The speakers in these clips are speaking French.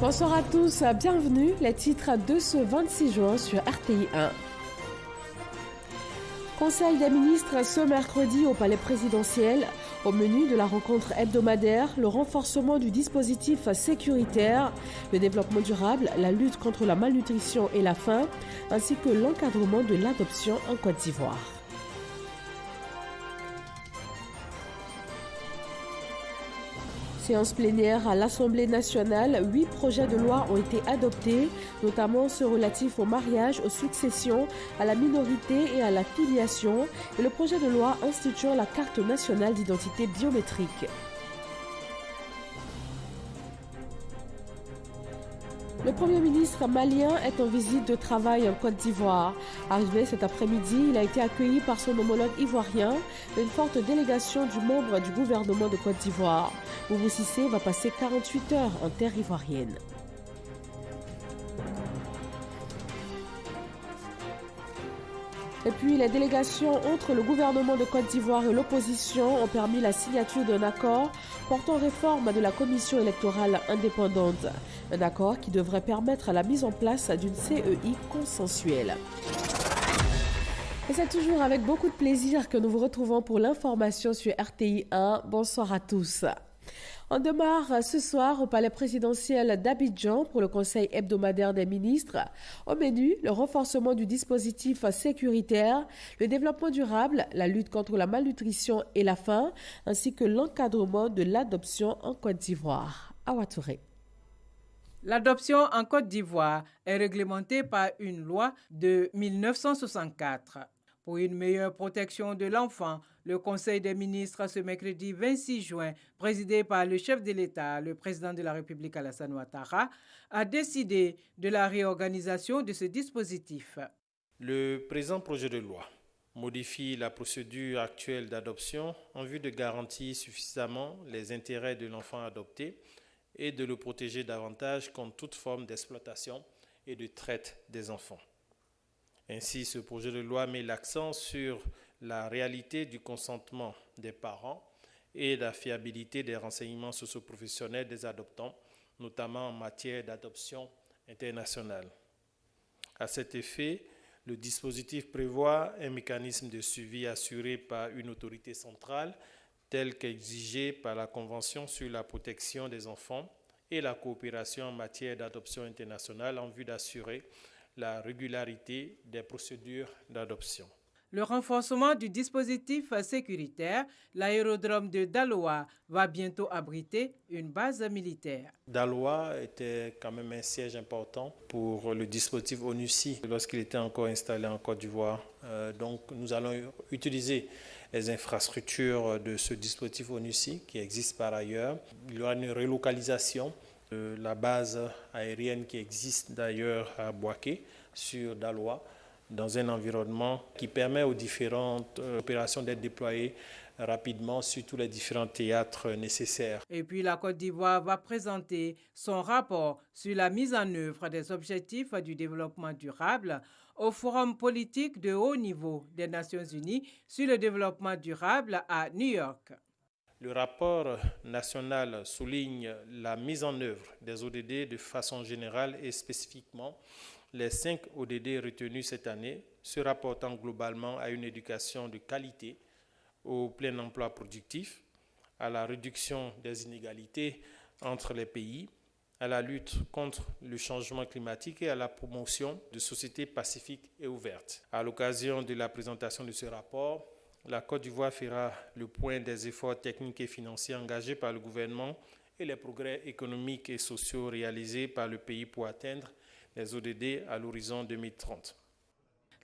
Bonsoir à tous, bienvenue. Les titres de ce 26 juin sur RTI 1. Conseil des ministres ce mercredi au Palais présidentiel. Au menu de la rencontre hebdomadaire, le renforcement du dispositif sécuritaire, le développement durable, la lutte contre la malnutrition et la faim, ainsi que l'encadrement de l'adoption en Côte d'Ivoire. Séance plénière à l'Assemblée nationale, 8 projets de loi ont été adoptés, notamment ceux relatifs au mariage, aux successions, à la minorité et à la filiation, et le projet de loi instituant la carte nationale d'identité biométrique. Le Premier ministre malien est en visite de travail en Côte d'Ivoire. Arrivé cet après-midi, il a été accueilli par son homologue ivoirien, une forte délégation du membre du gouvernement de Côte d'Ivoire. Boubou Cissé va passer 48 heures en terre ivoirienne. Et puis, les délégations entre le gouvernement de Côte d'Ivoire et l'opposition ont permis la signature d'un accord portant réforme de la commission électorale indépendante. Un accord qui devrait permettre la mise en place d'une CEI consensuelle. Et c'est toujours avec beaucoup de plaisir que nous vous retrouvons pour l'information sur RTI 1. Bonsoir à tous. On démarre ce soir au palais présidentiel d'Abidjan pour le conseil hebdomadaire des ministres. Au menu, le renforcement du dispositif sécuritaire, le développement durable, la lutte contre la malnutrition et la faim, ainsi que l'encadrement de l'adoption en Côte d'Ivoire. Awa Touré. L'adoption en Côte d'Ivoire est réglementée par une loi de 1964. Pour une meilleure protection de l'enfant, le Conseil des ministres ce mercredi 26 juin, présidé par le chef de l'État, le président de la République Alassane Ouattara, a décidé de la réorganisation de ce dispositif. Le présent projet de loi modifie la procédure actuelle d'adoption en vue de garantir suffisamment les intérêts de l'enfant adopté et de le protéger davantage contre toute forme d'exploitation et de traite des enfants. Ainsi, ce projet de loi met l'accent sur la réalité du consentement des parents et la fiabilité des renseignements socio-professionnels des adoptants, notamment en matière d'adoption internationale. À cet effet, le dispositif prévoit un mécanisme de suivi assuré par une autorité centrale, tel qu'exigé par la Convention sur la protection des enfants et la coopération en matière d'adoption internationale en vue d'assurer la régularité des procédures d'adoption. Le renforcement du dispositif sécuritaire, l'aérodrome de Daloa va bientôt abriter une base militaire. Daloa était quand même un siège important pour le dispositif ONUCI lorsqu'il était encore installé en Côte d'Ivoire. Donc nous allons utiliser les infrastructures de ce dispositif ONUCI qui existe par ailleurs. Il y aura une relocalisation de la base aérienne qui existe d'ailleurs à Bouaké sur Daloa, dans un environnement qui permet aux différentes opérations d'être déployées rapidement sur tous les différents théâtres nécessaires. Et puis la Côte d'Ivoire va présenter son rapport sur la mise en œuvre des objectifs du développement durable au Forum politique de haut niveau des Nations Unies sur le développement durable à New York. Le rapport national souligne la mise en œuvre des ODD de façon générale et spécifiquement les 5 ODD retenus cette année, se rapportant globalement à une éducation de qualité, au plein emploi productif, à la réduction des inégalités entre les pays, à la lutte contre le changement climatique et à la promotion de sociétés pacifiques et ouvertes. À l'occasion de la présentation de ce rapport, la Côte d'Ivoire fera le point des efforts techniques et financiers engagés par le gouvernement et les progrès économiques et sociaux réalisés par le pays pour atteindre les ODD à l'horizon 2030.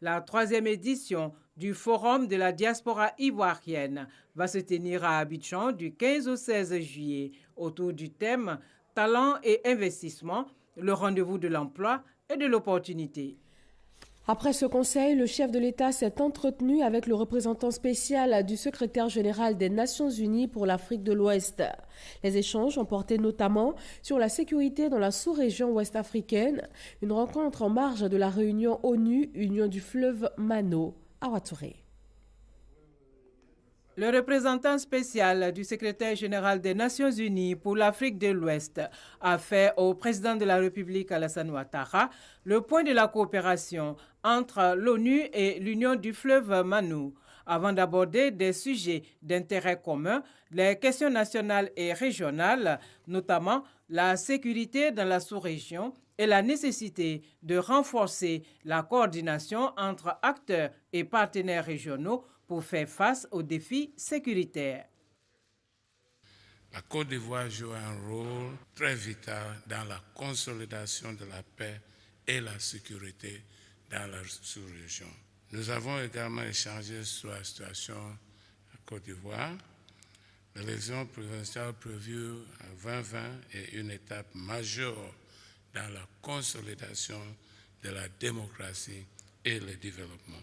La 3e édition du Forum de la diaspora ivoirienne va se tenir à Abidjan du 15 au 16 juillet autour du thème « Talent et investissement, le rendez-vous de l'emploi et de l'opportunité ». Après ce conseil, le chef de l'État s'est entretenu avec le représentant spécial du secrétaire général des Nations Unies pour l'Afrique de l'Ouest. Les échanges ont porté notamment sur la sécurité dans la sous-région ouest-africaine, une rencontre en marge de la réunion ONU Union du fleuve Mano à Ouattara. Le représentant spécial du secrétaire général des Nations Unies pour l'Afrique de l'Ouest a fait au président de la République Alassane Ouattara le point de la coopération entre l'ONU et l'Union du fleuve Manou, avant d'aborder des sujets d'intérêt commun, les questions nationales et régionales, notamment la sécurité dans la sous-région et la nécessité de renforcer la coordination entre acteurs et partenaires régionaux pour faire face aux défis sécuritaires. La Côte d'Ivoire joue un rôle très vital dans la consolidation de la paix et la sécurité dans la sous-région. Nous avons également échangé sur la situation en Côte d'Ivoire. L'élection présidentielle prévue en 2020 est une étape majeure dans la consolidation de la démocratie et le développement.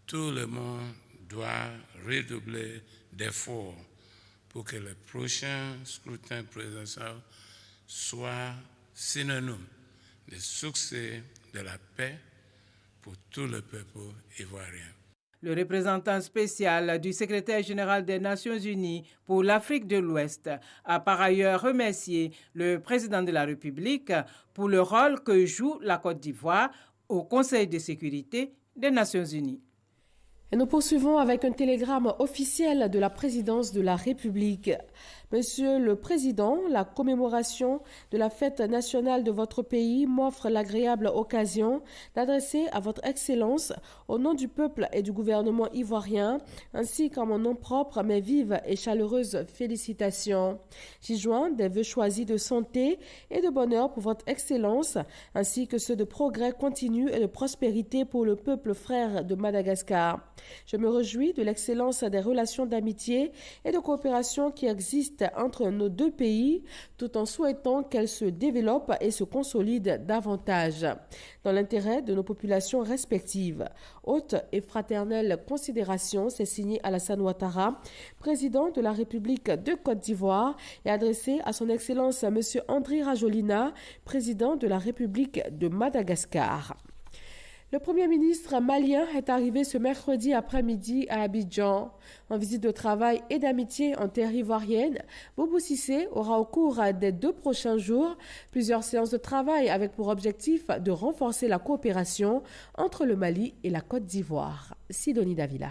Tout le monde doit redoubler d'efforts pour que le prochain scrutin présidentiel soit synonyme de succès de la paix pour tout le peuple ivoirien. Le représentant spécial du secrétaire général des Nations Unies pour l'Afrique de l'Ouest a par ailleurs remercié le président de la République pour le rôle que joue la Côte d'Ivoire au Conseil de sécurité des Nations Unies. Et nous poursuivons avec un télégramme officiel de la présidence de la République. Monsieur le Président, la commémoration de la fête nationale de votre pays m'offre l'agréable occasion d'adresser à votre Excellence, au nom du peuple et du gouvernement ivoirien, ainsi qu'en mon nom propre, mes vives et chaleureuses félicitations. J'y joins des vœux choisis de santé et de bonheur pour votre Excellence, ainsi que ceux de progrès continu et de prospérité pour le peuple frère de Madagascar. Je me réjouis de l'excellence des relations d'amitié et de coopération qui existent entre nos deux pays, tout en souhaitant qu'elles se développent et se consolident davantage. Dans l'intérêt de nos populations respectives. Haute et fraternelle considération, c'est signé Alassane Ouattara, président de la République de Côte d'Ivoire, et adressé à son Excellence M. Andry Rajoelina, président de la République de Madagascar. Le Premier ministre malien est arrivé ce mercredi après-midi à Abidjan. En visite de travail et d'amitié en terre ivoirienne, Boubou Cissé aura au cours des 2 prochains jours plusieurs séances de travail avec pour objectif de renforcer la coopération entre le Mali et la Côte d'Ivoire. Sidonie Davila.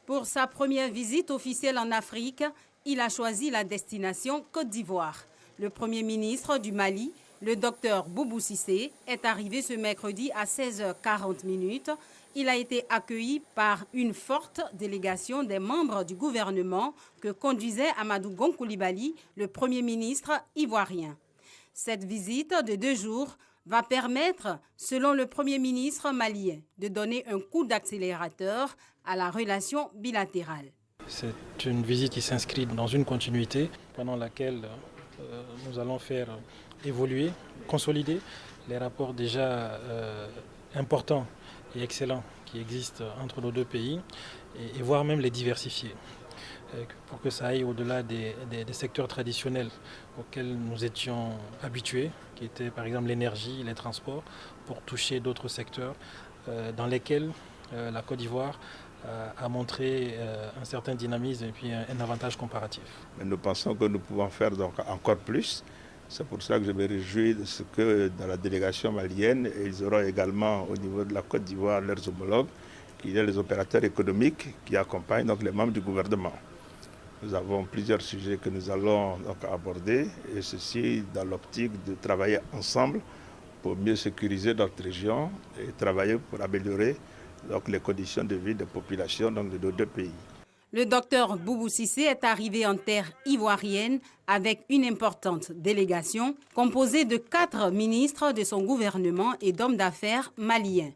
Pour sa première visite officielle en Afrique, il a choisi la destination Côte d'Ivoire. Le Premier ministre du Mali, le docteur Boubou Cissé, est arrivé ce mercredi à 16h40. Il a été accueilli par une forte délégation des membres du gouvernement que conduisait Amadou Gon Coulibaly, le Premier ministre ivoirien. Cette visite de 2 jours va permettre, selon le Premier ministre malien, de donner un coup d'accélérateur à la relation bilatérale. C'est une visite qui s'inscrit dans une continuité pendant laquelle nous allons faire évoluer, consolider les rapports déjà importants et excellents qui existent entre nos deux pays et voire même les diversifier pour que ça aille au-delà des secteurs traditionnels auxquels nous étions habitués, qui étaient par exemple l'énergie, les transports, pour toucher d'autres secteurs dans lesquels la Côte d'Ivoire a montré un certain dynamisme et puis un avantage comparatif. Mais nous pensons que nous pouvons faire donc encore plus. C'est pour ça que je me réjouis de ce que dans la délégation malienne, ils auront également au niveau de la Côte d'Ivoire leurs homologues, qui sont les opérateurs économiques qui accompagnent donc les membres du gouvernement. Nous avons plusieurs sujets que nous allons donc aborder, et ceci dans l'optique de travailler ensemble pour mieux sécuriser notre région et travailler pour améliorer donc les conditions de vie des populations donc de nos deux pays. Le docteur Boubou Cissé est arrivé en terre ivoirienne avec une importante délégation composée de 4 ministres de son gouvernement et d'hommes d'affaires maliens.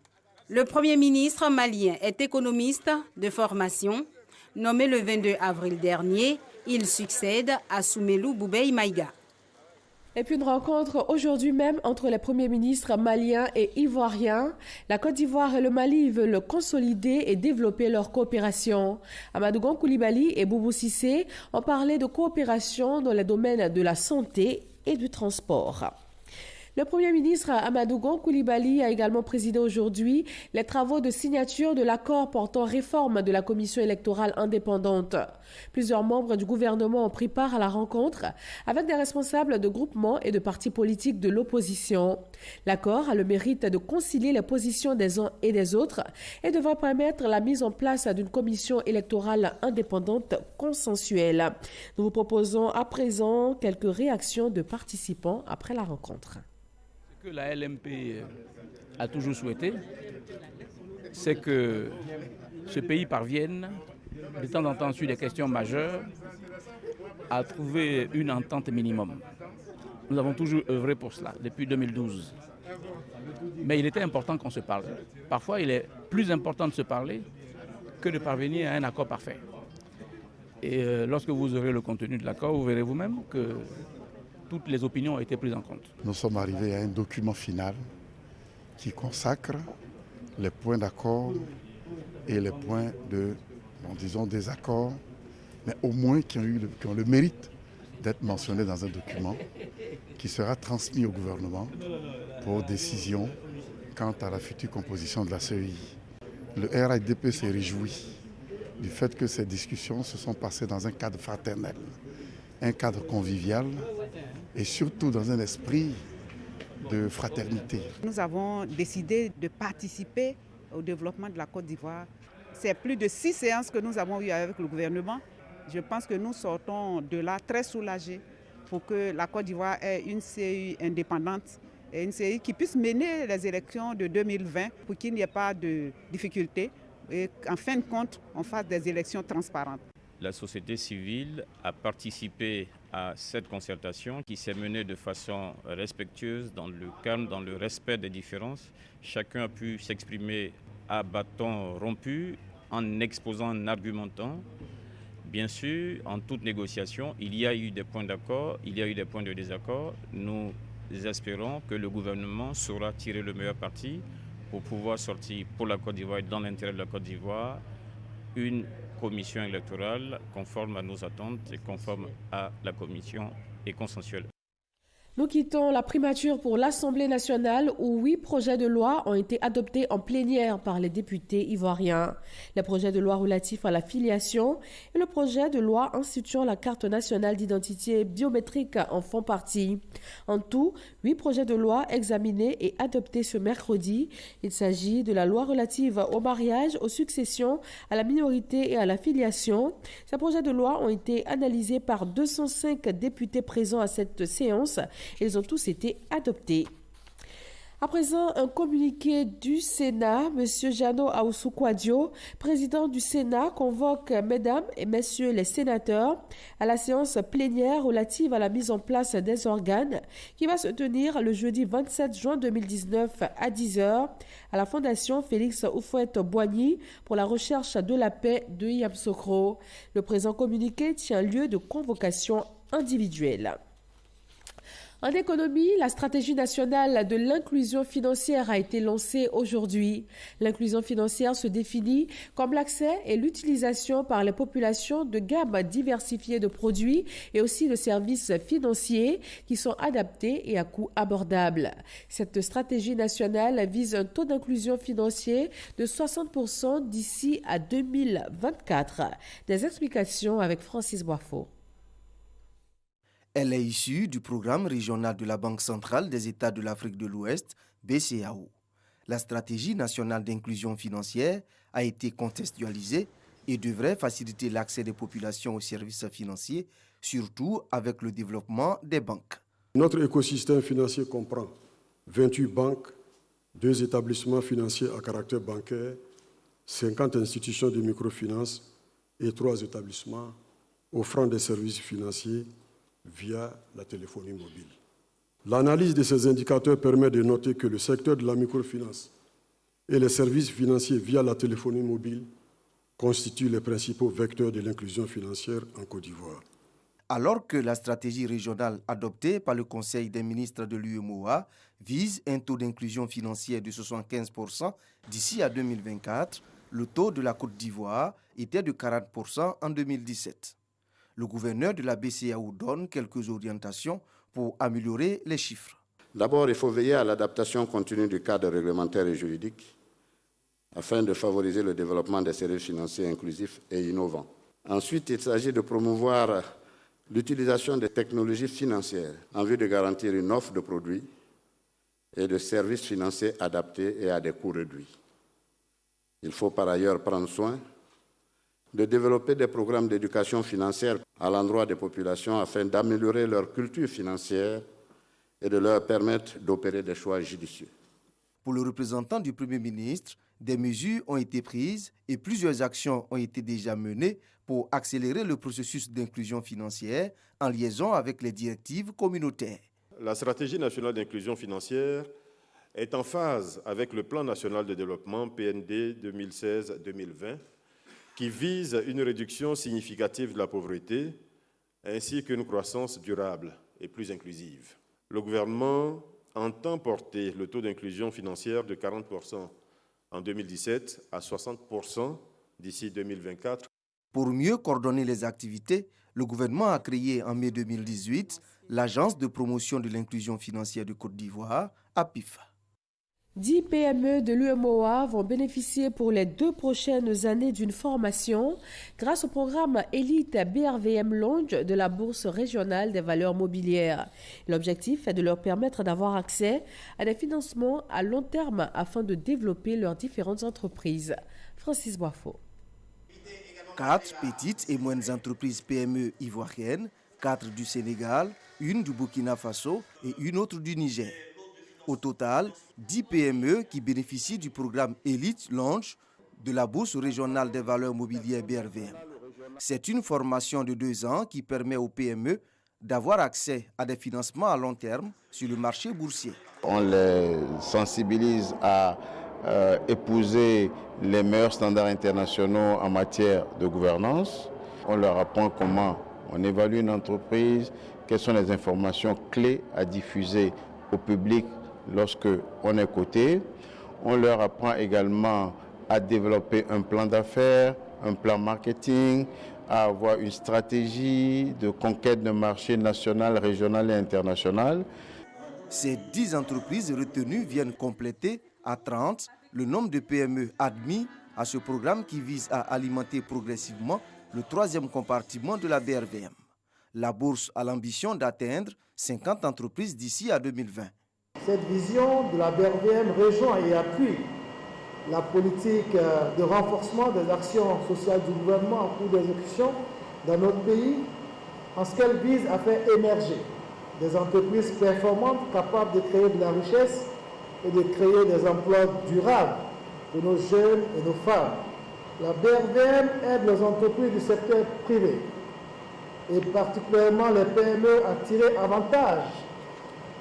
Le Premier ministre malien est économiste de formation. Nommé le 22 avril dernier, il succède à Soumelou Boubei Maïga. Et puis une rencontre aujourd'hui même entre les premiers ministres maliens et ivoiriens. La Côte d'Ivoire et le Mali veulent consolider et développer leur coopération. Amadou Gon Coulibaly et Boubou Cissé ont parlé de coopération dans les domaines de la santé et du transport. Le Premier ministre Amadou Gon Coulibaly a également présidé aujourd'hui les travaux de signature de l'accord portant réforme de la commission électorale indépendante. Plusieurs membres du gouvernement ont pris part à la rencontre avec des responsables de groupements et de partis politiques de l'opposition. L'accord a le mérite de concilier les positions des uns et des autres et devrait permettre la mise en place d'une commission électorale indépendante consensuelle. Nous vous proposons à présent quelques réactions de participants après la rencontre. Ce que la LMP a toujours souhaité, c'est que ce pays parvienne, de temps en temps sur des questions majeures, à trouver une entente minimum. Nous avons toujours œuvré pour cela, depuis 2012. Mais il était important qu'on se parle. Parfois, il est plus important de se parler que de parvenir à un accord parfait. Et lorsque vous aurez le contenu de l'accord, vous verrez vous-même que toutes les opinions ont été prises en compte. Nous sommes arrivés à un document final qui consacre les points d'accord et les points de, disons, désaccord, mais au moins qui ont le mérite d'être mentionnés dans un document qui sera transmis au gouvernement pour décision quant à la future composition de la CEI. Le RHDP s'est réjoui du fait que ces discussions se sont passées dans un cadre fraternel, un cadre convivial et surtout dans un esprit de fraternité. Nous avons décidé de participer au développement de la Côte d'Ivoire. C'est plus de 6 séances que nous avons eues avec le gouvernement. Je pense que nous sortons de là très soulagés pour que la Côte d'Ivoire ait une CEI indépendante et une CEI qui puisse mener les élections de 2020 pour qu'il n'y ait pas de difficultés et qu'en fin de compte, on fasse des élections transparentes. La société civile a participé à cette concertation qui s'est menée de façon respectueuse, dans le calme, dans le respect des différences. Chacun a pu s'exprimer à bâton rompu, en exposant, en argumentant. Bien sûr, en toute négociation, il y a eu des points d'accord, il y a eu des points de désaccord. Nous espérons que le gouvernement saura tirer le meilleur parti pour pouvoir sortir pour la Côte d'Ivoire et dans l'intérêt de la Côte d'Ivoire une commission électorale conforme à nos attentes et conforme à la commission et consensuelle. Nous quittons la primature pour l'Assemblée nationale où 8 projets de loi ont été adoptés en plénière par les députés ivoiriens. Les projets de loi relatifs à la filiation et le projet de loi instituant la carte nationale d'identité biométrique en font partie. En tout, 8 projets de loi examinés et adoptés ce mercredi. Il s'agit de la loi relative au mariage, aux successions, à la minorité et à la filiation. Ces projets de loi ont été analysés par 205 députés présents à cette séance. Ils ont tous été adoptés. À présent, un communiqué du Sénat. M. Jano Aoussou-Kouadio, président du Sénat, convoque mesdames et messieurs les sénateurs à la séance plénière relative à la mise en place des organes qui va se tenir le jeudi 27 juin 2019 à 10h à la Fondation Félix Houphouët-Boigny pour la recherche de la paix de Yamoussoukro. Le présent communiqué tient lieu de convocation individuelle. En économie, la stratégie nationale de l'inclusion financière a été lancée aujourd'hui. L'inclusion financière se définit comme l'accès et l'utilisation par les populations de gammes diversifiées de produits et aussi de services financiers qui sont adaptés et à coût abordable. Cette stratégie nationale vise un taux d'inclusion financier de 60% d'ici à 2024. Des explications avec Francis Boifo. Elle est issue du programme régional de la Banque centrale des États de l'Afrique de l'Ouest, BCAO. La stratégie nationale d'inclusion financière a été contextualisée et devrait faciliter l'accès des populations aux services financiers, surtout avec le développement des banques. Notre écosystème financier comprend 28 banques, 2 établissements financiers à caractère bancaire, 50 institutions de microfinance et 3 établissements offrant des services financiers via la téléphonie mobile. L'analyse de ces indicateurs permet de noter que le secteur de la microfinance et les services financiers via la téléphonie mobile constituent les principaux vecteurs de l'inclusion financière en Côte d'Ivoire. Alors que la stratégie régionale adoptée par le Conseil des ministres de l'UEMOA vise un taux d'inclusion financière de 75% d'ici à 2024, le taux de la Côte d'Ivoire était de 40% en 2017. Le gouverneur de la BCAO donne quelques orientations pour améliorer les chiffres. D'abord, il faut veiller à l'adaptation continue du cadre réglementaire et juridique afin de favoriser le développement des services financiers inclusifs et innovants. Ensuite, il s'agit de promouvoir l'utilisation des technologies financières en vue de garantir une offre de produits et de services financiers adaptés et à des coûts réduits. Il faut par ailleurs prendre soin de développer des programmes d'éducation financière à l'endroit des populations afin d'améliorer leur culture financière et de leur permettre d'opérer des choix judicieux. Pour le représentant du Premier ministre, des mesures ont été prises et plusieurs actions ont été déjà menées pour accélérer le processus d'inclusion financière en liaison avec les directives communautaires. La stratégie nationale d'inclusion financière est en phase avec le plan national de développement PND 2016-2020 qui vise une réduction significative de la pauvreté ainsi qu'une croissance durable et plus inclusive. Le gouvernement entend porter le taux d'inclusion financière de 40% en 2017 à 60% d'ici 2024. Pour mieux coordonner les activités, le gouvernement a créé en mai 2018 l'Agence de promotion de l'inclusion financière de Côte d'Ivoire, APIFA. 10 PME de l'UMOA vont bénéficier pour les 2 prochaines années d'une formation grâce au programme Elite BRVM Lounge de la Bourse régionale des valeurs mobilières. L'objectif est de leur permettre d'avoir accès à des financements à long terme afin de développer leurs différentes entreprises. Francis Boifo. 4 petites et moyennes entreprises PME ivoiriennes, 4 du Sénégal, une du Burkina Faso et une autre du Niger. Au total, 10 PME qui bénéficient du programme Elite Lounge de la Bourse régionale des valeurs mobilières BRVM. C'est une formation de 2 ans qui permet aux PME d'avoir accès à des financements à long terme sur le marché boursier. On les sensibilise à épouser les meilleurs standards internationaux en matière de gouvernance. On leur apprend comment on évalue une entreprise, quelles sont les informations clés à diffuser au public lorsque on est coté. On leur apprend également à développer un plan d'affaires, un plan marketing, à avoir une stratégie de conquête de marché national, régional et international. Ces 10 entreprises retenues viennent compléter à 30 le nombre de PME admis à ce programme qui vise à alimenter progressivement le 3e compartiment de la BRVM. La bourse a l'ambition d'atteindre 50 entreprises d'ici à 2020. Cette vision de la BRVM rejoint et appuie la politique de renforcement des actions sociales du gouvernement en cours d'exécution dans notre pays, en ce qu'elle vise à faire émerger des entreprises performantes capables de créer de la richesse et de créer des emplois durables pour nos jeunes et nos femmes. La BRVM aide les entreprises du secteur privé et particulièrement les PME à tirer avantage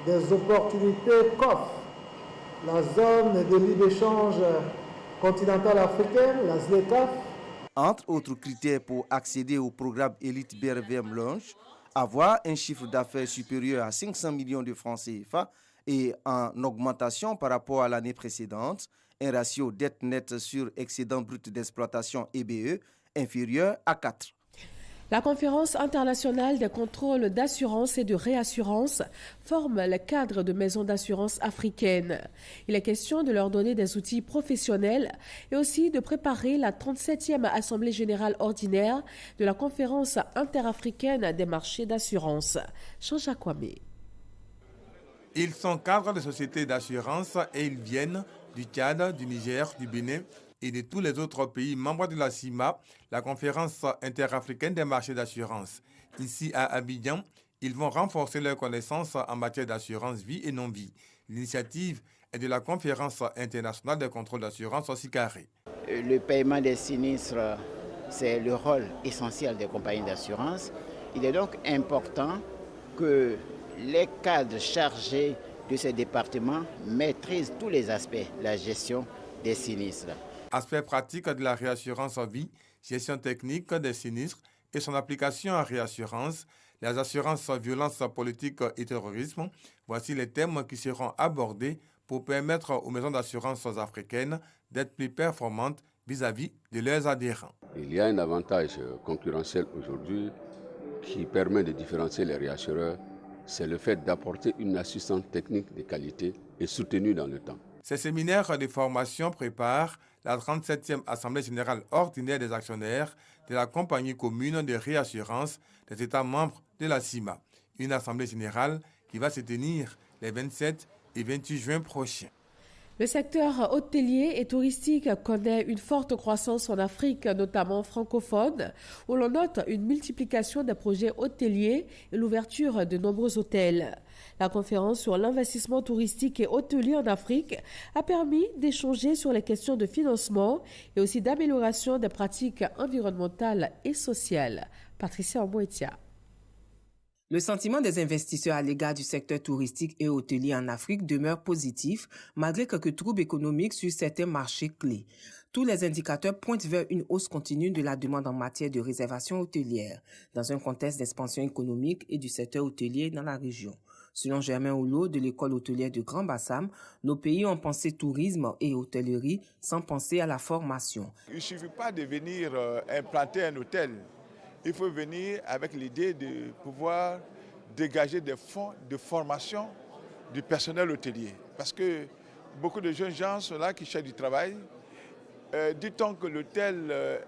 des opportunités qu'offre la zone de libre-échange continentale africaine, la ZLECAf. Entre autres critères pour accéder au programme Elite BRVM Lounge, avoir un chiffre d'affaires supérieur à 500 millions de francs CFA et en augmentation par rapport à l'année précédente, un ratio dette nette sur excédent brut d'exploitation EBE inférieur à 4. La conférence internationale des contrôles d'assurance et de réassurance forme le cadre de maisons d'assurance africaines. Il est question de leur donner des outils professionnels et aussi de préparer la 37e Assemblée générale ordinaire de la conférence interafricaine des marchés d'assurance. Jean-Jacques Kwame. Ils sont cadres de sociétés d'assurance et ils viennent du Tchad, du Niger, du Bénin et de tous les autres pays membres de la CIMA, la conférence interafricaine des marchés d'assurance. Ici à Abidjan, ils vont renforcer leurs connaissances en matière d'assurance vie et non-vie. L'initiative est de la conférence internationale des contrôles d'assurance aussi carré. Le paiement des sinistres, c'est le rôle essentiel des compagnies d'assurance. Il est donc important que les cadres chargés de ces départements maîtrisent tous les aspects de la gestion des sinistres. Aspect pratique de la réassurance vie, gestion technique des sinistres et son application en réassurance, les assurances violence politique et terrorisme, voici les thèmes qui seront abordés pour permettre aux maisons d'assurance africaines d'être plus performantes vis-à-vis de leurs adhérents. Il y a un avantage concurrentiel aujourd'hui qui permet de différencier les réassureurs, c'est le fait d'apporter une assistance technique de qualité et soutenue dans le temps. Ces séminaires de formation préparent la 37e Assemblée générale ordinaire des actionnaires de la Compagnie commune de réassurance des États membres de la CIMA. Une assemblée générale qui va se tenir les 27 et 28 juin prochains. Le secteur hôtelier et touristique connaît une forte croissance en Afrique, notamment francophone, où l'on note une multiplication des projets hôteliers et l'ouverture de nombreux hôtels. La conférence sur l'investissement touristique et hôtelier en Afrique a permis d'échanger sur les questions de financement et aussi d'amélioration des pratiques environnementales et sociales. Patricia Omouetia. Le sentiment des investisseurs à l'égard du secteur touristique et hôtelier en Afrique demeure positif malgré quelques troubles économiques sur certains marchés clés. Tous les indicateurs pointent vers une hausse continue de la demande en matière de réservation hôtelière dans un contexte d'expansion économique et du secteur hôtelier dans la région. Selon Germain Oulot de l'école hôtelière de Grand Bassam, nos pays ont pensé tourisme et hôtellerie sans penser à la formation. Il ne suffit pas de venir implanter un hôtel. Il faut venir avec l'idée de pouvoir dégager des fonds de formation du personnel hôtelier. Parce que beaucoup de jeunes gens sont là qui cherchent du travail. Dit-on que l'hôtellerie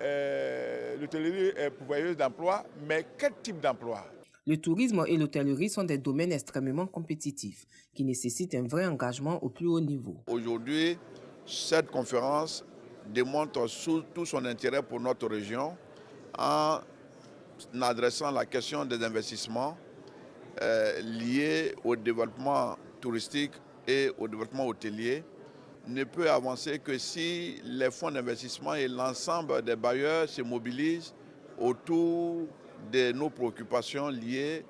est pourvoyeuse d'emploi, mais quel type d'emploi? Le tourisme et l'hôtellerie sont des domaines extrêmement compétitifs qui nécessitent un vrai engagement au plus haut niveau. Aujourd'hui, cette conférence démontre tout son intérêt pour notre région en adressant la question des investissements liés au développement touristique et au développement hôtelier ne peut avancer que si les fonds d'investissement et l'ensemble des bailleurs se mobilisent autour de nos préoccupations liées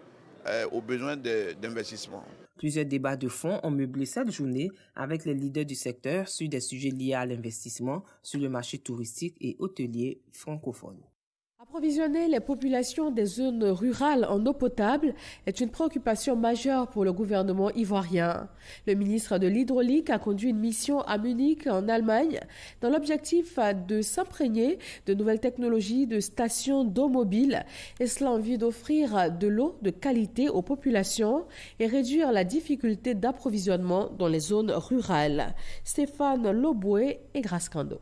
aux besoins d'investissement. Plusieurs débats de fond ont meublé cette journée avec les leaders du secteur sur des sujets liés à l'investissement sur le marché touristique et hôtelier francophone. Approvisionner les populations des zones rurales en eau potable est une préoccupation majeure pour le gouvernement ivoirien. Le ministre de l'Hydraulique a conduit une mission à Munich, en Allemagne, dans l'objectif de s'imprégner de nouvelles technologies de stations d'eau mobile, et cela en vue d'offrir de l'eau de qualité aux populations et réduire la difficulté d'approvisionnement dans les zones rurales. Stéphane Loboué et Grace Kando.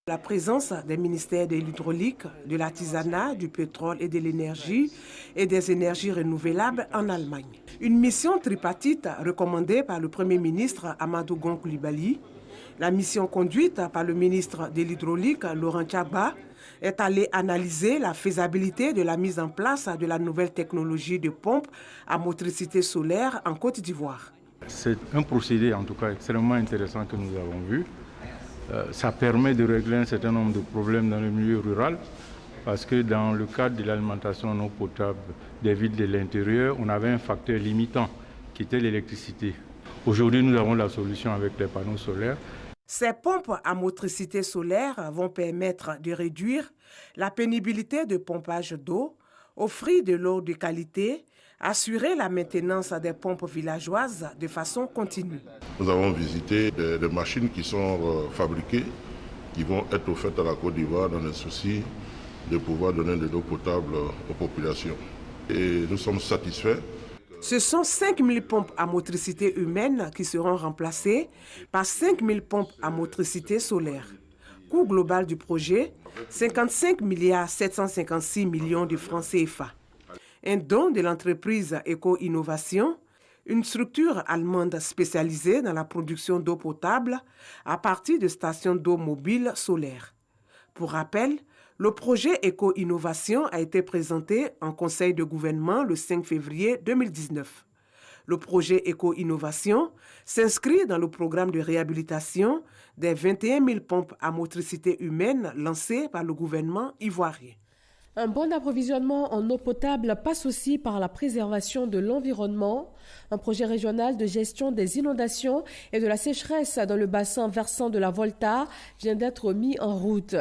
La présence des ministères de l'hydraulique, de l'artisanat, du pétrole et de l'énergie et des énergies renouvelables en Allemagne. Une mission tripartite recommandée par le Premier ministre Amadou Gon Coulibaly. La mission conduite par le ministre de l'hydraulique Laurent Tchaba est allée analyser la faisabilité de la mise en place de la nouvelle technologie de pompe à motricité solaire en Côte d'Ivoire. C'est un procédé en tout cas extrêmement intéressant que nous avons vu. Ça permet de régler un certain nombre de problèmes dans le milieu rural parce que dans le cadre de l'alimentation en eau potable des villes de l'intérieur, on avait un facteur limitant qui était l'électricité. Aujourd'hui, nous avons la solution avec les panneaux solaires. Ces pompes à motricité solaire vont permettre de réduire la pénibilité de pompage d'eau, offrir de l'eau de qualité, assurer la maintenance des pompes villageoises de façon continue. Nous avons visité des machines qui sont fabriquées, qui vont être offertes à la Côte d'Ivoire dans le souci de pouvoir donner de l'eau potable aux populations. Et nous sommes satisfaits. Ce sont 5000 pompes à motricité humaine qui seront remplacées par 5000 pompes à motricité solaire. Coût global du projet, 55,756 milliards de francs CFA. Un don de l'entreprise Éco-Innovation, une structure allemande spécialisée dans la production d'eau potable à partir de stations d'eau mobiles solaires. Pour rappel, le projet Éco-Innovation a été présenté en conseil de gouvernement le 5 février 2019. Le projet Éco-Innovation s'inscrit dans le programme de réhabilitation des 21 000 pompes à motricité humaine lancé par le gouvernement ivoirien. Un bon approvisionnement en eau potable passe aussi par la préservation de l'environnement. Un projet régional de gestion des inondations et de la sécheresse dans le bassin versant de la Volta vient d'être mis en route.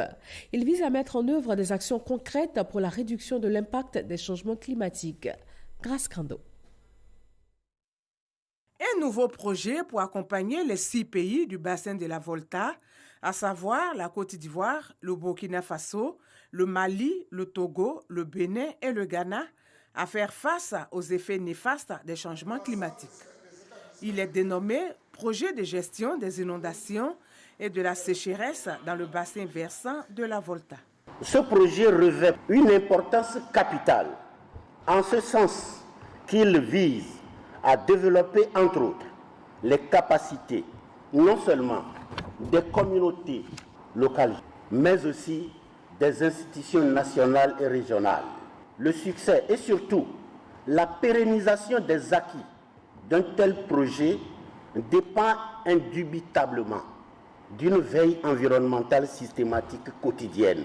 Il vise à mettre en œuvre des actions concrètes pour la réduction de l'impact des changements climatiques. Grace Kando. Un nouveau projet pour accompagner les 6 pays du bassin de la Volta, à savoir la Côte d'Ivoire, le Burkina Faso, le Mali, le Togo, le Bénin et le Ghana, à faire face aux effets néfastes des changements climatiques. Il est dénommé Projet de gestion des inondations et de la sécheresse dans le bassin versant de la Volta. Ce projet revêt une importance capitale, en ce sens qu'il vise à développer, entre autres, les capacités non seulement des communautés locales, mais aussi des institutions nationales et régionales. Le succès et surtout la pérennisation des acquis d'un tel projet dépend indubitablement d'une veille environnementale systématique quotidienne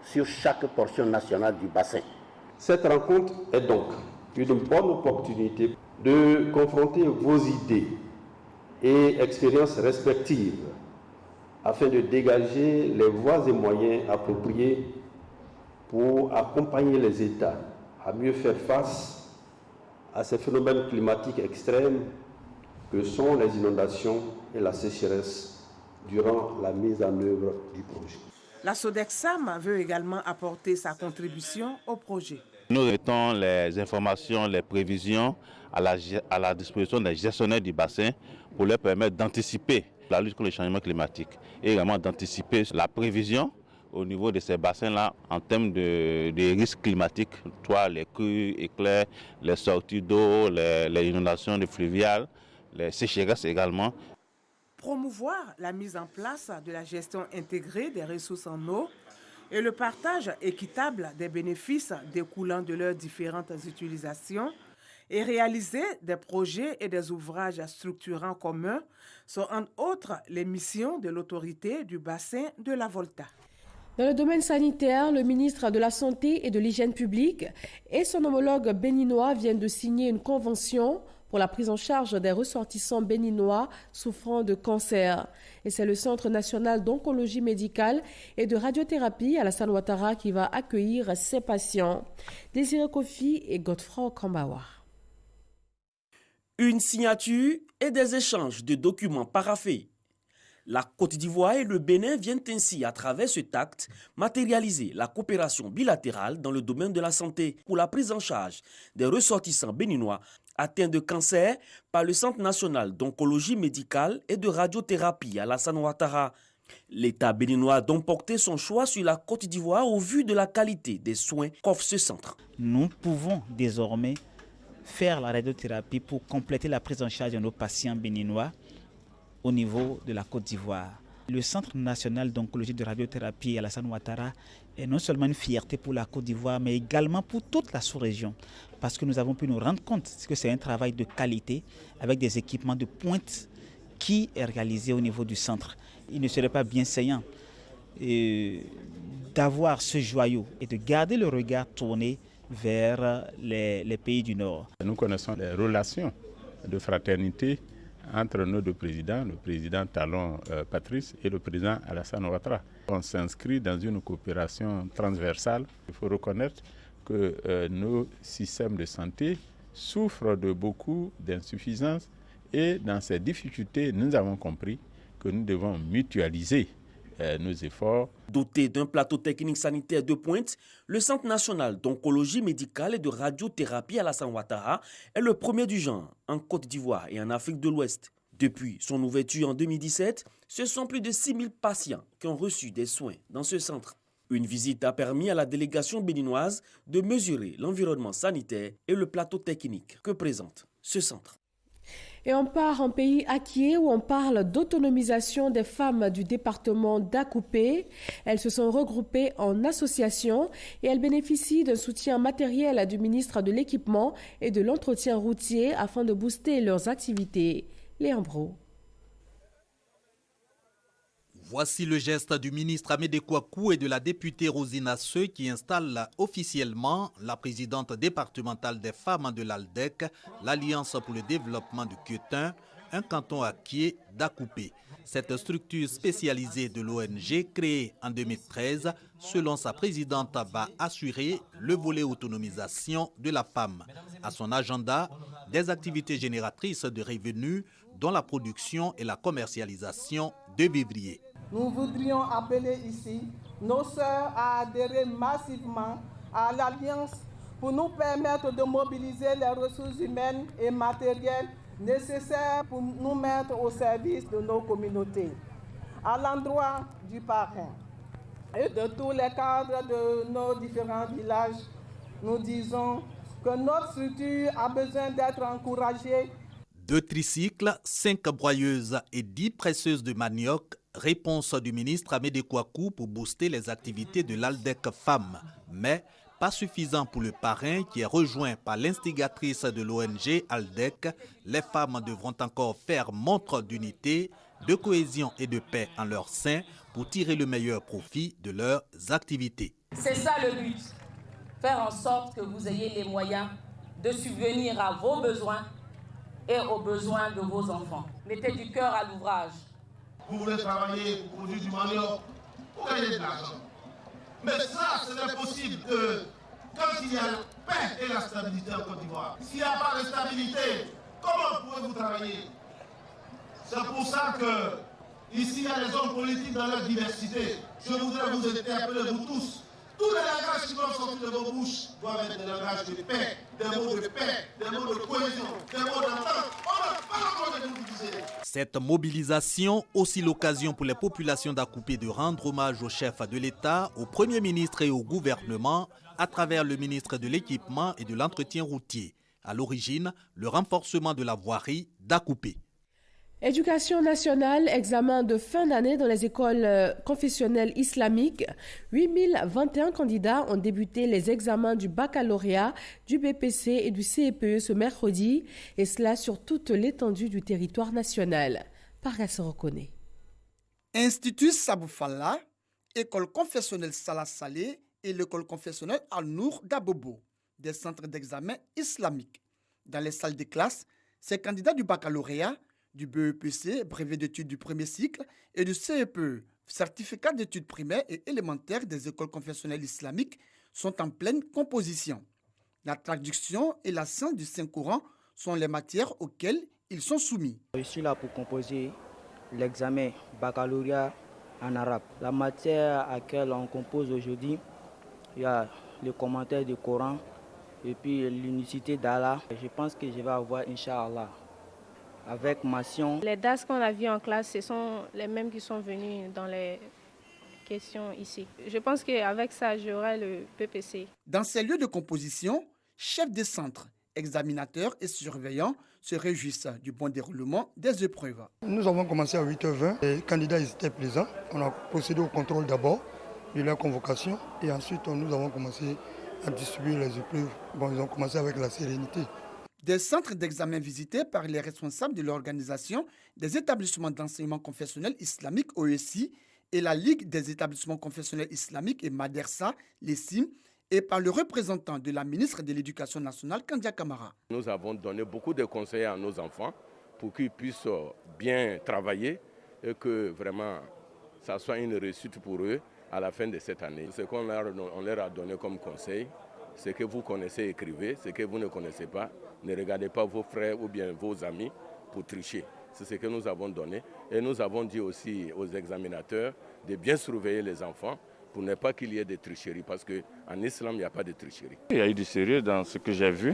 sur chaque portion nationale du bassin. Cette rencontre est donc une bonne opportunité de confronter vos idées et expériences respectives afin de dégager les voies et moyens appropriés pour accompagner les États à mieux faire face à ces phénomènes climatiques extrêmes que sont les inondations et la sécheresse durant la mise en œuvre du projet. La Sodexam veut également apporter sa contribution au projet. Nous mettons les informations, les prévisions à la disposition des gestionnaires du bassin pour leur permettre d'anticiper la lutte contre le changement climatique et également d'anticiper la prévision au niveau de ces bassins-là en termes de risques climatiques, soit les crues, éclairs, les sorties d'eau, les inondations fluviales, les sécheresses également. Promouvoir la mise en place de la gestion intégrée des ressources en eau et le partage équitable des bénéfices découlant de leurs différentes utilisations et réaliser des projets et des ouvrages structurants communs sont entre autres les missions de l'autorité du bassin de la Volta. Dans le domaine sanitaire, le ministre de la Santé et de l'Hygiène publique et son homologue béninois viennent de signer une convention pour la prise en charge des ressortissants béninois souffrant de cancer. Et c'est le Centre national d'oncologie médicale et de radiothérapie Alassane Ouattara qui va accueillir ces patients. Désiré Kofi et Godefroy Kambawa. Une signature et des échanges de documents paraphés. La Côte d'Ivoire et le Bénin viennent ainsi, à travers cet acte, matérialiser la coopération bilatérale dans le domaine de la santé pour la prise en charge des ressortissants béninois atteints de cancer par le Centre national d'oncologie médicale et de radiothérapie Alassane Ouattara. L'État béninois a donc porté son choix sur la Côte d'Ivoire au vu de la qualité des soins qu'offre ce centre. Nous pouvons désormais faire la radiothérapie pour compléter la prise en charge de nos patients béninois au niveau de la Côte d'Ivoire. Le Centre national d'oncologie de radiothérapie Alassane Ouattara est non seulement une fierté pour la Côte d'Ivoire, mais également pour toute la sous-région, parce que nous avons pu nous rendre compte que c'est un travail de qualité avec des équipements de pointe qui est réalisé au niveau du centre. Il ne serait pas bien saillant d'avoir ce joyau et de garder le regard tourné vers les pays du Nord. Nous connaissons les relations de fraternité entre nos deux présidents, le président Talon Patrice et le président Alassane Ouattara. On s'inscrit dans une coopération transversale. Il faut reconnaître que nos systèmes de santé souffrent de beaucoup d'insuffisances et dans ces difficultés, nous avons compris que nous devons mutualiser nos efforts. Doté d'un plateau technique sanitaire de pointe, le Centre national d'oncologie médicale et de radiothérapie Alassane Ouattara est le premier du genre en Côte d'Ivoire et en Afrique de l'Ouest. Depuis son ouverture en 2017, ce sont plus de 6 000 patients qui ont reçu des soins dans ce centre. Une visite a permis à la délégation béninoise de mesurer l'environnement sanitaire et le plateau technique que présente ce centre. Et on part en pays acquier où on parle d'autonomisation des femmes du département d'Akoupé. Elles se sont regroupées en associations et elles bénéficient d'un soutien matériel du ministre de l'Équipement et de l'Entretien routier afin de booster leurs activités. Léon Bro. Voici le geste du ministre Amédée Kouakou et de la députée Rosine Asseux qui installe officiellement la présidente départementale des femmes de l'ALDEC, l'Alliance pour le développement du Quetin, un canton acquier d'Akoupé. Cette structure spécialisée de l'ONG, créée en 2013, selon sa présidente, va assurer le volet autonomisation de la femme. À son agenda, des activités génératrices de revenus, dont la production et la commercialisation de vivriers. Nous voudrions appeler ici nos sœurs à adhérer massivement à l'Alliance pour nous permettre de mobiliser les ressources humaines et matérielles nécessaires pour nous mettre au service de nos communautés. À l'endroit du parrain et de tous les cadres de nos différents villages, nous disons que notre structure a besoin d'être encouragée. 2 tricycles, 5 broyeuses et 10 presseuses de manioc. Réponse du ministre Amédée Kouakou pour booster les activités de l'ALDEC Femmes. Mais pas suffisant pour le parrain qui est rejoint par l'instigatrice de l'ONG ALDEC. Les femmes devront encore faire montre d'unité, de cohésion et de paix en leur sein pour tirer le meilleur profit de leurs activités. C'est ça le but, faire en sorte que vous ayez les moyens de subvenir à vos besoins et aux besoins de vos enfants. Mettez du cœur à l'ouvrage. Vous voulez travailler pour produire du manioc, pour gagner de l'argent. Mais ça, ce n'est possible que quand il y a la paix et la stabilité en Côte d'Ivoire. S'il n'y a pas de stabilité, comment pouvez-vous travailler? C'est pour ça que ici, il y a des hommes politiques dans leur diversité. Je voudrais vous interpeller, vous tous. Tous les langages qui vont sortir de vos bouches doivent être des langages de paix, des mots de paix, des mots de cohésion, des mots d'entente. On n'a pas le droit de nous diviser. Cette mobilisation, aussi l'occasion pour les populations d'Akoupé de rendre hommage au chef de l'État, au Premier ministre et au gouvernement, à travers le ministre de l'Équipement et de l'Entretien routier. À l'origine, le renforcement de la voirie d'Akoupé. Éducation nationale, examen de fin d'année dans les écoles confessionnelles islamiques. 8021 candidats ont débuté les examens du baccalauréat, du BPC et du CEPE ce mercredi, et cela sur toute l'étendue du territoire national. Parasse reconnaît. Institut Saboufalla, école confessionnelle Salah Saleh et l'école confessionnelle Al-Nour d'Abobo, des centres d'examen islamiques. Dans les salles de classe, ces candidats du baccalauréat, du BEPC, brevet d'études du premier cycle, et du CEPE, certificat d'études primaires et élémentaires des écoles confessionnelles islamiques, sont en pleine composition. La traduction et la science du Saint-Coran sont les matières auxquelles ils sont soumis. Je suis là pour composer l'examen baccalauréat en arabe. La matière à laquelle on compose aujourd'hui, il y a le commentaire du Coran et puis l'unicité d'Allah. Je pense que je vais avoir, Inch'Allah, avec mention. Les DAS qu'on a vus en classe, ce sont les mêmes qui sont venus dans les questions ici. Je pense qu'avec ça, j'aurai le PPC. Dans ces lieux de composition, chefs de centre, examinateurs et surveillants se réjouissent du bon déroulement des épreuves. Nous avons commencé à 8h20. Les candidats étaient plaisants. On a procédé au contrôle d'abord de leur convocation et ensuite nous avons commencé à distribuer les épreuves. Bon, ils ont commencé avec la sérénité. Des centres d'examen visités par les responsables de l'organisation des établissements d'enseignement confessionnel islamique OESI et la Ligue des établissements confessionnels islamiques et Madersa, l'ESIM, et par le représentant de la ministre de l'Éducation nationale, Kandia Kamara. Nous avons donné beaucoup de conseils à nos enfants pour qu'ils puissent bien travailler et que vraiment ça soit une réussite pour eux à la fin de cette année. Ce qu'on leur a donné comme conseil, ce que vous connaissez, écrivez. Ce que vous ne connaissez pas, ne regardez pas vos frères ou bien vos amis pour tricher. C'est ce que nous avons donné. Et nous avons dit aussi aux examinateurs de bien surveiller les enfants pour ne pas qu'il y ait de tricheries. Parce qu'en islam, il n'y a pas de tricherie. Il y a eu du sérieux dans ce que j'ai vu.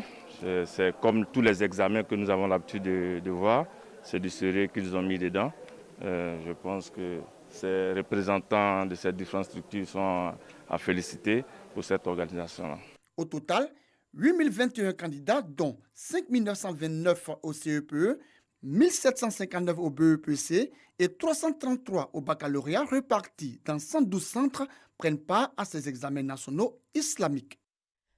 C'est comme tous les examens que nous avons l'habitude de voir. C'est du sérieux qu'ils ont mis dedans. Je pense que ces représentants de ces différentes structures sont à féliciter pour cette organisation-là. Au total, 8021 candidats, dont 5929 au CEPE, 1759 au BEPC et 333 au baccalauréat repartis dans 112 centres, prennent part à ces examens nationaux islamiques.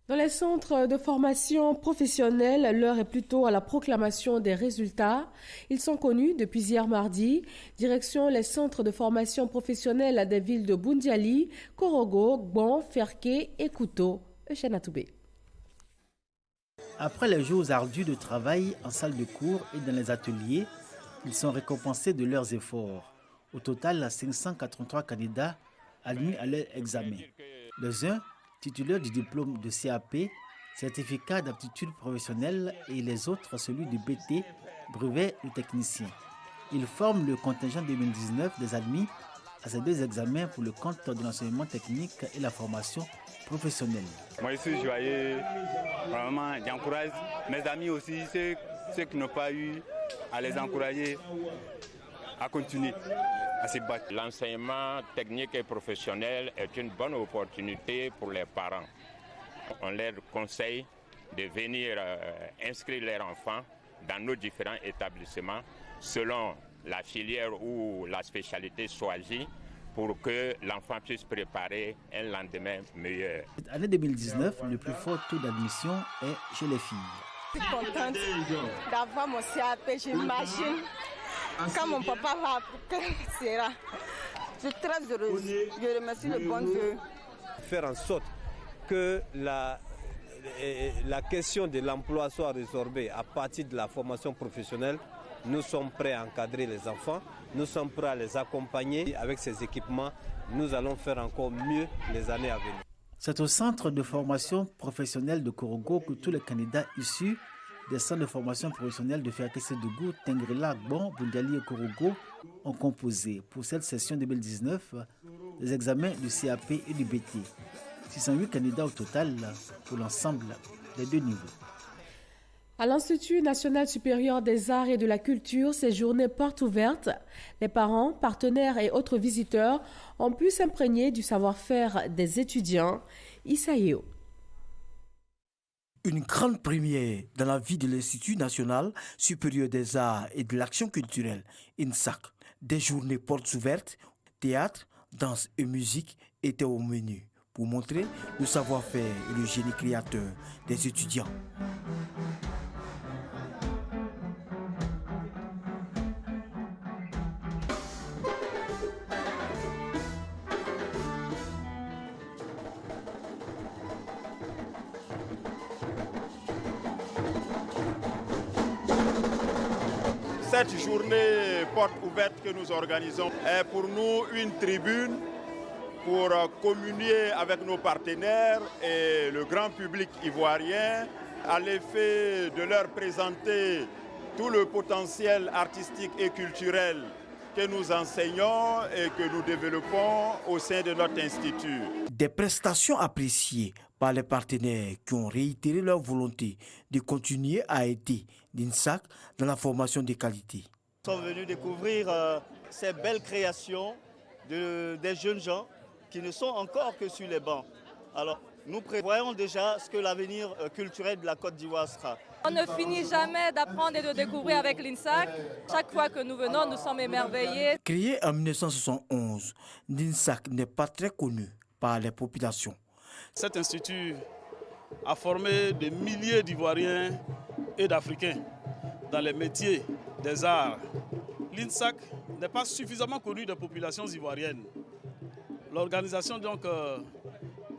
Dans les centres de formation professionnelle, l'heure est plutôt à la proclamation des résultats. Ils sont connus depuis hier mardi. Direction les centres de formation professionnelle des villes de Boundiali, Korogo, Gbon, Ferké et Kouto. Eugène Atoubé. Après les jours ardus de travail en salle de cours et dans les ateliers, ils sont récompensés de leurs efforts. Au total, 583 candidats admis à leur examen. Les uns titulaires du diplôme de CAP, certificat d'aptitude professionnelle, et les autres celui du BT, brevet de technicien. Ils forment le contingent 2019 des admis à ces 2 examens pour le compte de l'enseignement technique et la formation professionnelle. Moi, je suis joyeux. Vraiment, j'encourage mes amis aussi, ceux qui n'ont pas eu, à les encourager à continuer à se battre. L'enseignement technique et professionnel est une bonne opportunité pour les parents. On leur conseille de venir inscrire leurs enfants dans nos différents établissements selon la filière ou la spécialité choisie pour que l'enfant puisse préparer un lendemain meilleur. Cette année 2019, le plus fort taux d'admission est chez les filles. Je suis contente d'avoir mon CAP, j'imagine. Quand mon papa va appliquer, sera. Je suis très heureuse. Je remercie le bon Dieu. Faire en sorte que la question de l'emploi soit résorbée à partir de la formation professionnelle. Nous sommes prêts à encadrer les enfants, nous sommes prêts à les accompagner. Avec ces équipements, nous allons faire encore mieux les années à venir. C'est au centre de formation professionnelle de Korogo que tous les candidats issus des centres de formation professionnelle de Fiaké-Sédougou, Tengrela, Gbon, Bundiali et Korogo ont composé pour cette session 2019 les examens du CAP et du BT. 608 candidats au total pour l'ensemble des 2 niveaux. À l'Institut national supérieur des arts et de la culture, ces journées portes ouvertes, les parents, partenaires et autres visiteurs ont pu s'imprégner du savoir-faire des étudiants. Isaïo. Une grande première dans la vie de l'Institut national supérieur des arts et de l'action culturelle, INSAC. Des journées portes ouvertes, théâtre, danse et musique étaient au menu pour montrer le savoir-faire et le génie créateur des étudiants. Cette journée porte ouverte que nous organisons est pour nous une tribune pour communier avec nos partenaires et le grand public ivoirien à l'effet de leur présenter tout le potentiel artistique et culturel que nous enseignons et que nous développons au sein de notre institut. Des prestations appréciées par les partenaires qui ont réitéré leur volonté de continuer à aider l'INSAC dans la formation de qualité. Nous sommes venus découvrir ces belles créations des jeunes gens qui ne sont encore que sur les bancs. Alors, nous prévoyons déjà ce que l'avenir culturel de la Côte d'Ivoire sera. On ne finit jamais d'apprendre et de découvrir avec l'INSAC. Chaque fois que nous venons, nous sommes émerveillés. Créé en 1971, l'INSAC n'est pas très connu par les populations. Cet institut a formé des milliers d'Ivoiriens et d'Africains dans les métiers des arts. L'INSAC n'est pas suffisamment connu des populations ivoiriennes. L'organisation donc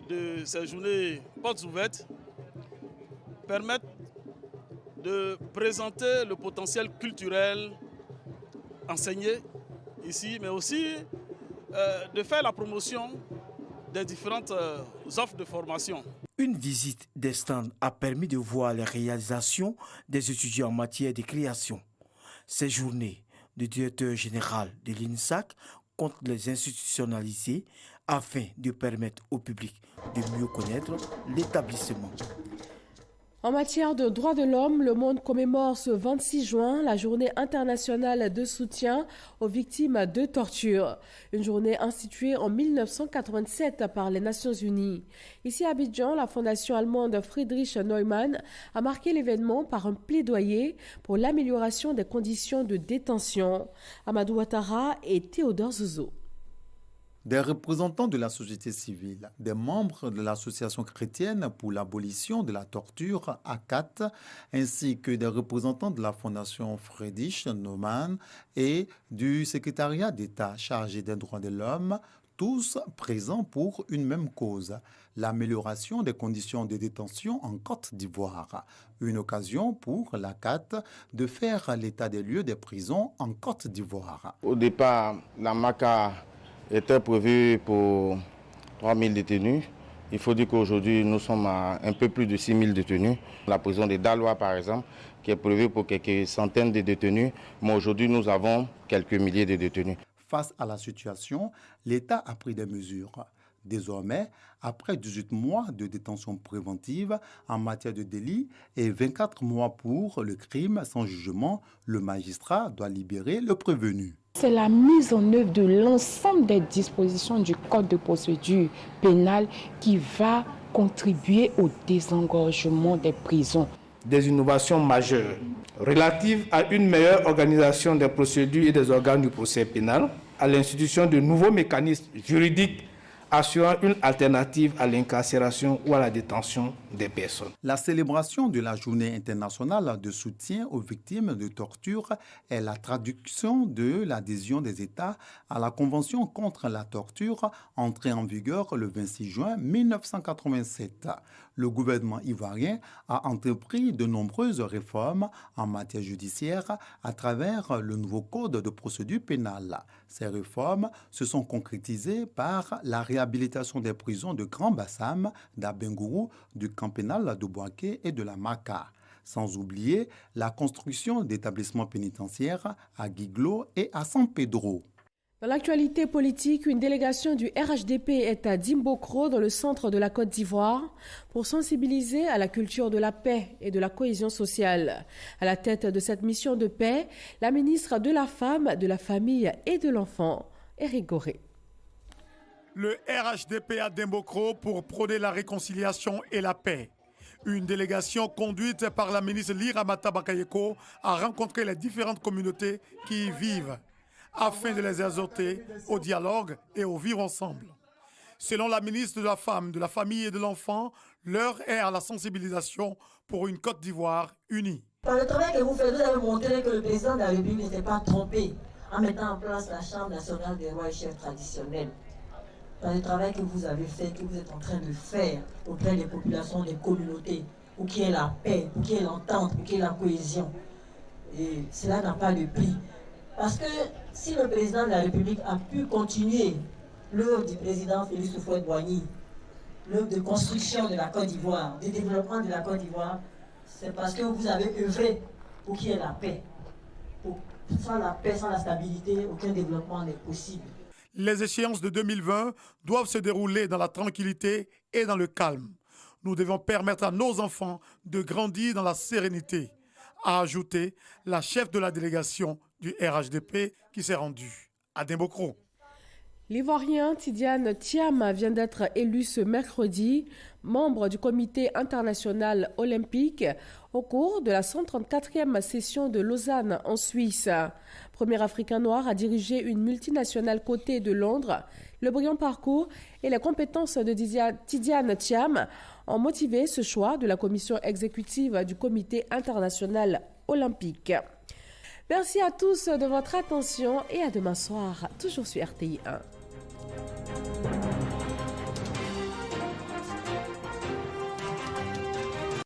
de ces journées portes ouvertes permet de présenter le potentiel culturel enseigné ici, mais aussi de faire la promotion des différentes offres de formation. Une visite des stands a permis de voir les réalisations des étudiants en matière de création. Ces journées, le directeur général de l'INSAC compte les institutionnaliser afin de permettre au public de mieux connaître l'établissement. En matière de droits de l'homme, le monde commémore ce 26 juin la journée internationale de soutien aux victimes de torture. Une journée instituée en 1987 par les Nations Unies. Ici à Abidjan, la fondation allemande Friedrich Neumann a marqué l'événement par un plaidoyer pour l'amélioration des conditions de détention. Amadou Ouattara et Théodore Zouzou. Des représentants de la société civile, des membres de l'association chrétienne pour l'abolition de la torture, ACAT, ainsi que des représentants de la fondation Friedrich Neumann et du secrétariat d'État chargé des droits de l'homme, tous présents pour une même cause, l'amélioration des conditions de détention en Côte d'Ivoire. Une occasion pour l'ACAT de faire l'état des lieux des prisons en Côte d'Ivoire. Au départ, la MACA était prévu pour 3 000 détenus. Il faut dire qu'aujourd'hui, nous sommes à un peu plus de 6 000 détenus. La prison de Daloa, par exemple, qui est prévue pour quelques centaines de détenus. Mais aujourd'hui, nous avons quelques milliers de détenus. Face à la situation, l'État a pris des mesures. Désormais, après 18 mois de détention préventive en matière de délit et 24 mois pour le crime sans jugement, le magistrat doit libérer le prévenu. C'est la mise en œuvre de l'ensemble des dispositions du Code de procédure pénale qui va contribuer au désengorgement des prisons. Des innovations majeures relatives à une meilleure organisation des procédures et des organes du procès pénal, à l'institution de nouveaux mécanismes juridiques assurant une alternative à l'incarcération ou à la détention des personnes. La célébration de la Journée internationale de soutien aux victimes de torture est la traduction de l'adhésion des États à la Convention contre la torture entrée en vigueur le 26 juin 1987. Le gouvernement ivoirien a entrepris de nombreuses réformes en matière judiciaire à travers le nouveau code de procédure pénale. Ces réformes se sont concrétisées par la réhabilitation des prisons de Grand Bassam, d'Abengourou, du camp pénal de Bouaké et de la Maka. Sans oublier la construction d'établissements pénitentiaires à Guiglo et à San Pedro. Dans l'actualité politique, une délégation du RHDP est à Dimbokro, dans le centre de la Côte d'Ivoire, pour sensibiliser à la culture de la paix et de la cohésion sociale. À la tête de cette mission de paix, la ministre de la Femme, de la Famille et de l'Enfant, Éric Goré. Le RHDP à Dimbokro pour prôner la réconciliation et la paix. Une délégation conduite par la ministre Liramata Bakayoko a rencontré les différentes communautés qui y vivent, afin de les exhorter au dialogue et au vivre ensemble. Selon la ministre de la Femme, de la Famille et de l'Enfant, l'heure est à la sensibilisation pour une Côte d'Ivoire unie. Par le travail que vous faites, vous avez montré que le président de la République n'était pas trompé en mettant en place la Chambre nationale des rois et chefs traditionnels. Par le travail que vous avez fait, que vous êtes en train de faire auprès des populations, des communautés, pour qu'il y ait la paix, pour qu'il y ait l'entente, pour qu'il y ait la cohésion. Et cela n'a pas de prix. Parce que si le président de la République a pu continuer l'œuvre du président Félix Houphouët-Boigny, l'œuvre de construction de la Côte d'Ivoire, de développement de la Côte d'Ivoire, c'est parce que vous avez œuvré pour qu'il y ait la paix. Sans la paix, sans la stabilité, aucun développement n'est possible. Les échéances de 2020 doivent se dérouler dans la tranquillité et dans le calme. Nous devons permettre à nos enfants de grandir dans la sérénité, a ajouté la chef de la délégation du RHDP qui s'est rendue à Dimbokro. L'Ivoirien Tidiane Thiam vient d'être élu ce mercredi membre du Comité international olympique au cours de la 134e session de Lausanne en Suisse. Premier Africain noir à diriger une multinationale cotée de Londres, le brillant parcours et les compétences de Tidiane Thiam ont motivé ce choix de la commission exécutive du Comité international olympique. Merci à tous de votre attention et à demain soir, toujours sur RTI 1.